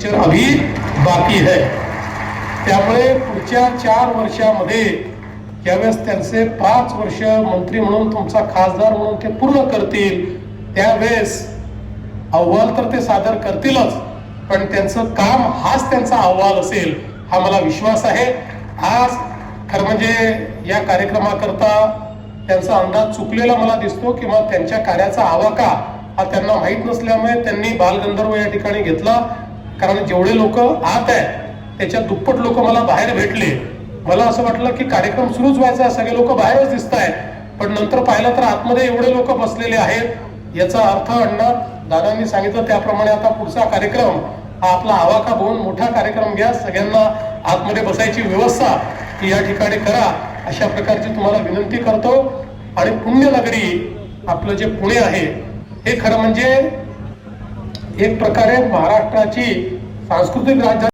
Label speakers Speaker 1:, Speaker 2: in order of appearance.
Speaker 1: अभी बाकी है। त्यामुळे पुढच्या 4 वर्षामध्ये ज्यावेळेस त्यांचे 5 वर्ष मंत्री म्हणून तुमचा खासदार म्हणून ते पूर्ण करतील त्यावेळेस अहवाल तर ते सादर करतीलच, पण त्यांचं काम हाच त्यांचा अहवाल असेल हा मला विश्वास आहे। आज खरं म्हणजे या कार्यक्रमाकरता त्यांचा अंदाज चुकलेला मला दिसतो किंवा त्यांच्या कार्याचा आवाका हा त्यांना माहीत नसल्यामुळे त्यांनी बालगंधर्व या ठिकाणी घेतला। कारण जेवढे लोक आत आहेत त्याच्या दुप्पट लोक मला बाहेर भेटले। मला असं वाटलं की कार्यक्रम सुरूच व्हायचा, सगळे लोक बाहेरच दिसत आहेत, पण नंतर पाहिलं तर आतमध्ये एवढे लोक बसलेले आहेत। याचा अर्थ अण्णा दादांनी सांगितलं त्याप्रमाणे आता पुढचा कार्यक्रम हा आपला आवाका बघून मोठा कार्यक्रम घ्या, सगळ्यांना आतमध्ये बसायची व्यवस्था या ठिकाणी करा, अशा प्रकारची तुम्हाला विनंती करतो। आणि पुण्यनगरी आपलं जे पुणे आहे हे खरं म्हणजे एक प्रकारे महाराष्ट्राची सांस्कृतिक राजधानी